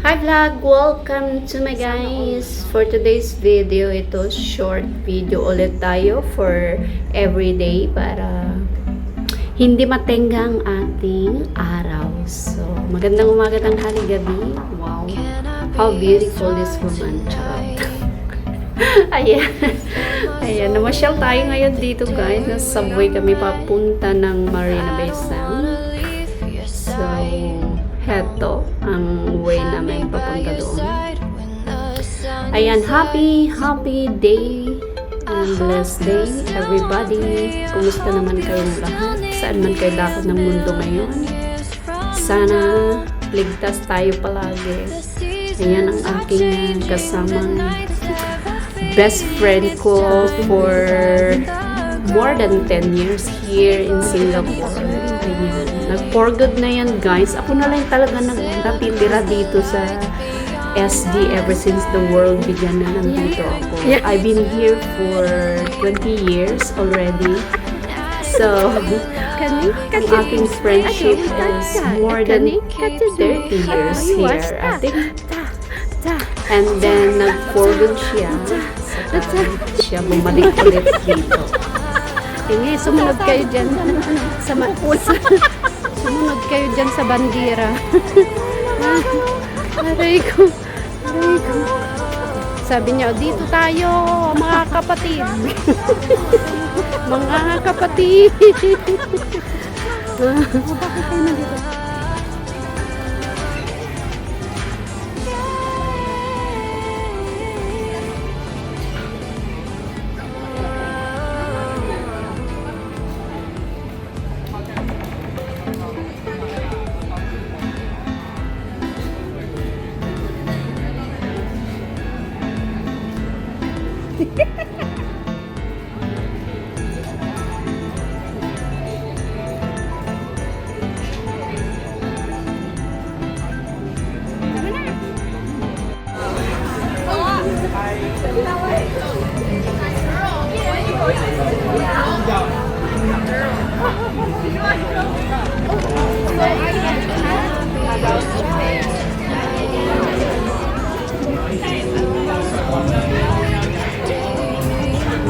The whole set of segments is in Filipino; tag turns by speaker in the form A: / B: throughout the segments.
A: Hi vlog! Welcome to my guys! For today's video, ito short video ulit tayo for everyday para hindi matengga ang ating araw. So, magandang umaga, tanghali, gabi. Wow! How beautiful this woman. Charot. Ayan. Ayan. Namasyal tayo ngayon dito guys. Nasa subway kami papunta ng Marina Bay Sands. So, heto ang way namin papunta doon. Ayan, happy day and blessed day everybody. Kumusta naman kayong lahat? Saan man kayo dakot ng mundo ngayon? Sana ligtas tayo palagi. Ayan ang aking kasamang best friend ko for more than 10 years here in Singapore. Ayan. Nag-for good na yan guys. Ako na lang talaga natitira dito sa SD ever since the world began na nandito ako. Yeah. I've been here for 20 years already. So, ang aking friendship is more than 30 years here. I think. And then, nag-for good siya. Siya bumalik ulit dito. Tingin, sumunod kayo dyan sa sumunod kayo dyan sa bandira. Aray ko. Sabi niya, dito tayo, mga kapatid. Mga kapatid. Bakit kayo nandito?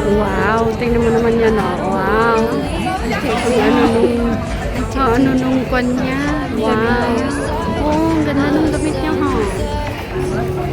A: Wow, tingnan mo naman yan, oh. Wow. Ano nung kanya. Wow. Oh, ang ganda nung damit niya, ha.